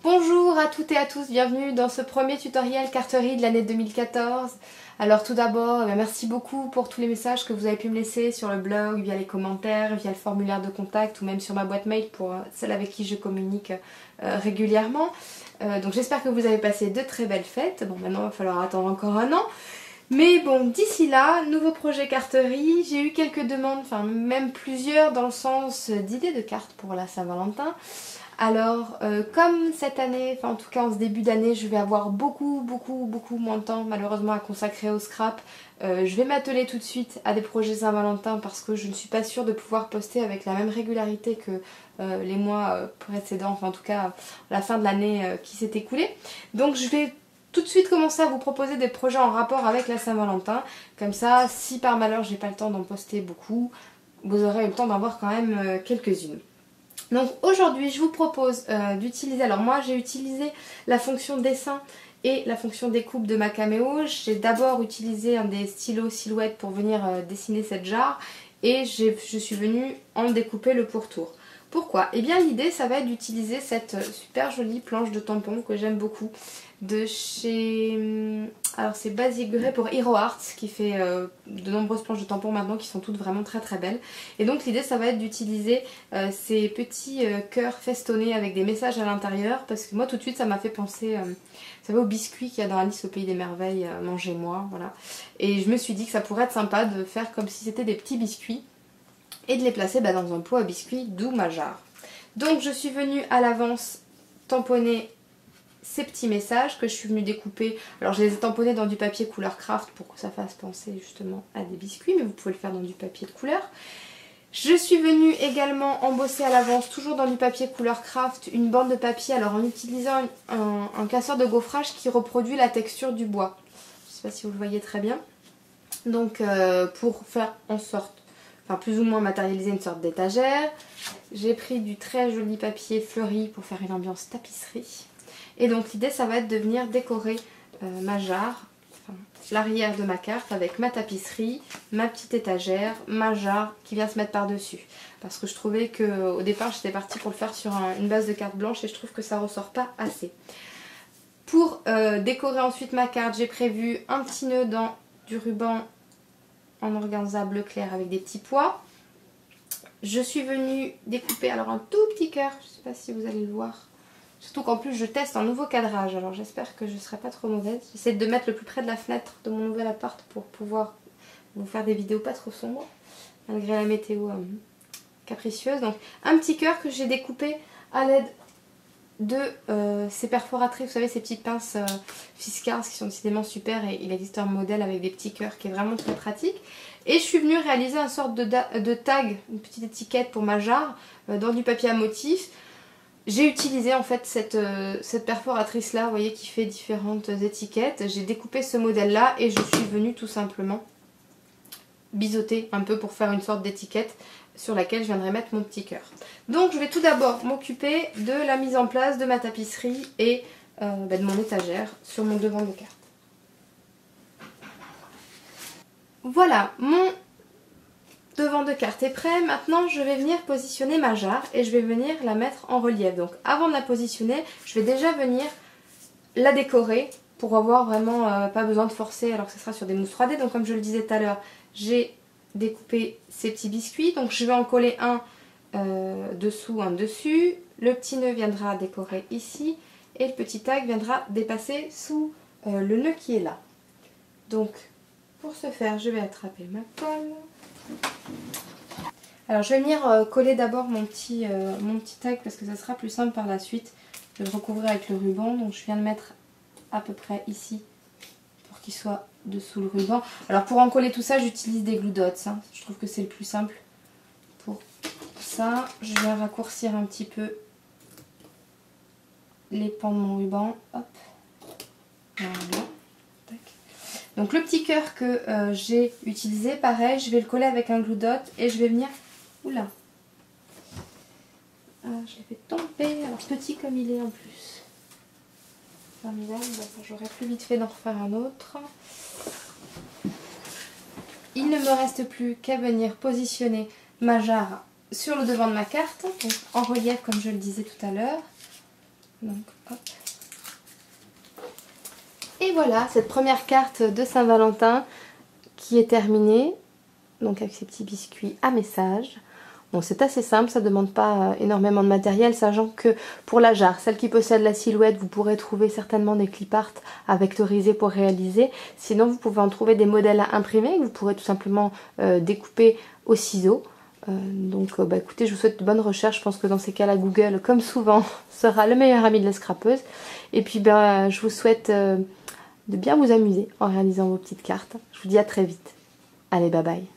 Bonjour à toutes et à tous, bienvenue dans ce premier tutoriel carterie de l'année 2014. Alors tout d'abord, merci beaucoup pour tous les messages que vous avez pu me laisser sur le blog, via les commentaires, via le formulaire de contact ou même sur ma boîte mail pour celle avec qui je communique régulièrement. Donc j'espère que vous avez passé de très belles fêtes. Bon, maintenant il va falloir attendre encore un an. Mais bon, d'ici là, nouveau projet carterie, j'ai eu quelques demandes, enfin même plusieurs dans le sens d'idées de cartes pour la Saint-Valentin. Alors, comme cette année, enfin en tout cas en ce début d'année, je vais avoir beaucoup moins de temps malheureusement à consacrer au scrap. Je vais m'atteler tout de suite à des projets Saint-Valentin parce que je ne suis pas sûre de pouvoir poster avec la même régularité que les mois précédents, enfin en tout cas la fin de l'année qui s'est écoulée. Donc je vais tout de suite commencer à vous proposer des projets en rapport avec la Saint-Valentin. Comme ça, si par malheur j'ai pas le temps d'en poster beaucoup, vous aurez eu le temps d'en voir quand même quelques-unes. Donc aujourd'hui je vous propose d'utiliser, alors moi j'ai utilisé la fonction dessin et la fonction découpe de ma Cameo. J'ai d'abord utilisé un des stylos silhouette pour venir dessiner cette jarre et je suis venue en découper le pourtour. Pourquoi? Eh bien l'idée ça va être d'utiliser cette super jolie planche de tampons que j'aime beaucoup de chez... Alors c'est Basic Grey pour Hero Arts qui fait de nombreuses planches de tampons maintenant qui sont toutes vraiment très belles. Et donc l'idée ça va être d'utiliser ces petits cœurs festonnés avec des messages à l'intérieur parce que moi tout de suite ça m'a fait penser vous savez, aux biscuits qu'il y a dans Alice au Pays des Merveilles, mangez-moi, voilà. Et je me suis dit que ça pourrait être sympa de faire comme si c'était des petits biscuits et de les placer dans un pot à biscuits, d'où ma jarre. Donc je suis venue à l'avance tamponner ces petits messages que je suis venue découper. Alors je les ai tamponnés dans du papier couleur craft pour que ça fasse penser justement à des biscuits, mais vous pouvez le faire dans du papier de couleur. Je suis venue également embosser à l'avance, toujours dans du papier couleur craft, une bande de papier, alors en utilisant un casseur de gaufrage qui reproduit la texture du bois. Je ne sais pas si vous le voyez très bien. Donc pour faire en sorte, enfin plus ou moins matérialiser une sorte d'étagère, j'ai pris du très joli papier fleuri pour faire une ambiance tapisserie. Et donc l'idée ça va être de venir décorer ma jarre, enfin, l'arrière de ma carte avec ma tapisserie, ma petite étagère, ma jarre qui vient se mettre par dessus. Parce que je trouvais qu'au départ j'étais partie pour le faire sur une base de carte blanche et je trouve que ça ressort pas assez. Pour décorer ensuite ma carte, j'ai prévu un petit nœud dans du ruban en organza bleu clair avec des petits pois. Je suis venue découper alors un tout petit cœur, je ne sais pas si vous allez le voir. Surtout qu'en plus je teste un nouveau cadrage, alors j'espère que je ne serai pas trop mauvaise. J'essaie de mettre le plus près de la fenêtre de mon nouvel appart pour pouvoir vous faire des vidéos pas trop sombres, malgré la météo capricieuse. Donc un petit cœur que j'ai découpé à l'aide de ces perforatrices, vous savez ces petites pinces Fiskars qui sont décidément super et il existe un modèle avec des petits cœurs qui est vraiment très pratique. Et je suis venue réaliser une sorte de tag, une petite étiquette pour ma jarre dans du papier à motif. J'ai utilisé en fait cette perforatrice là, vous voyez, qui fait différentes étiquettes. J'ai découpé ce modèle là et je suis venue tout simplement biseauter un peu pour faire une sorte d'étiquette sur laquelle je viendrai mettre mon petit cœur. Donc je vais tout d'abord m'occuper de la mise en place de ma tapisserie et de mon étagère sur mon devant de carte. Voilà, mon devant de carte est prêt. Maintenant je vais venir positionner ma jarre et je vais venir la mettre en relief. Donc avant de la positionner, je vais déjà venir la décorer pour avoir vraiment pas besoin de forcer alors que ce sera sur des mousses 3D. Donc comme je le disais tout à l'heure, j'ai découpé ces petits biscuits. Donc je vais en coller un dessous, un dessus. Le petit nœud viendra décorer ici et le petit tag viendra dépasser sous le nœud qui est là. Donc pour ce faire, je vais attraper ma colle. Alors je vais venir coller d'abord mon petit tag parce que ça sera plus simple par la suite de le recouvrir avec le ruban. Donc je viens de mettre à peu près ici pour qu'il soit dessous le ruban. Alors pour en coller tout ça j'utilise des glue dots, hein. Je trouve que c'est le plus simple pour ça. Je vais raccourcir un petit peu les pans de mon ruban. Hop. Voilà. Donc le petit cœur que j'ai utilisé, pareil, je vais le coller avec un glue dot et je vais venir... Oula, je l'ai fait tomber, alors petit comme il est en plus. Formidable, j'aurais plus vite fait d'en refaire un autre. Il ne me reste plus qu'à venir positionner ma jarre sur le devant de ma carte, donc en relief comme je le disais tout à l'heure. Donc, hop. Et voilà, cette première carte de Saint-Valentin qui est terminée. Donc avec ces petits biscuits à message. Bon, c'est assez simple, ça ne demande pas énormément de matériel, sachant que pour la jarre, celle qui possède la silhouette, vous pourrez trouver certainement des clip art à vectoriser pour réaliser. Sinon, vous pouvez en trouver des modèles à imprimer, que vous pourrez tout simplement découper au ciseau. Donc écoutez, je vous souhaite de bonnes recherches. Je pense que dans ces cas-là, Google, comme souvent, sera le meilleur ami de la scrapeuse. Et puis je vous souhaite de bien vous amuser en réalisant vos petites cartes. Je vous dis à très vite. Allez, bye bye.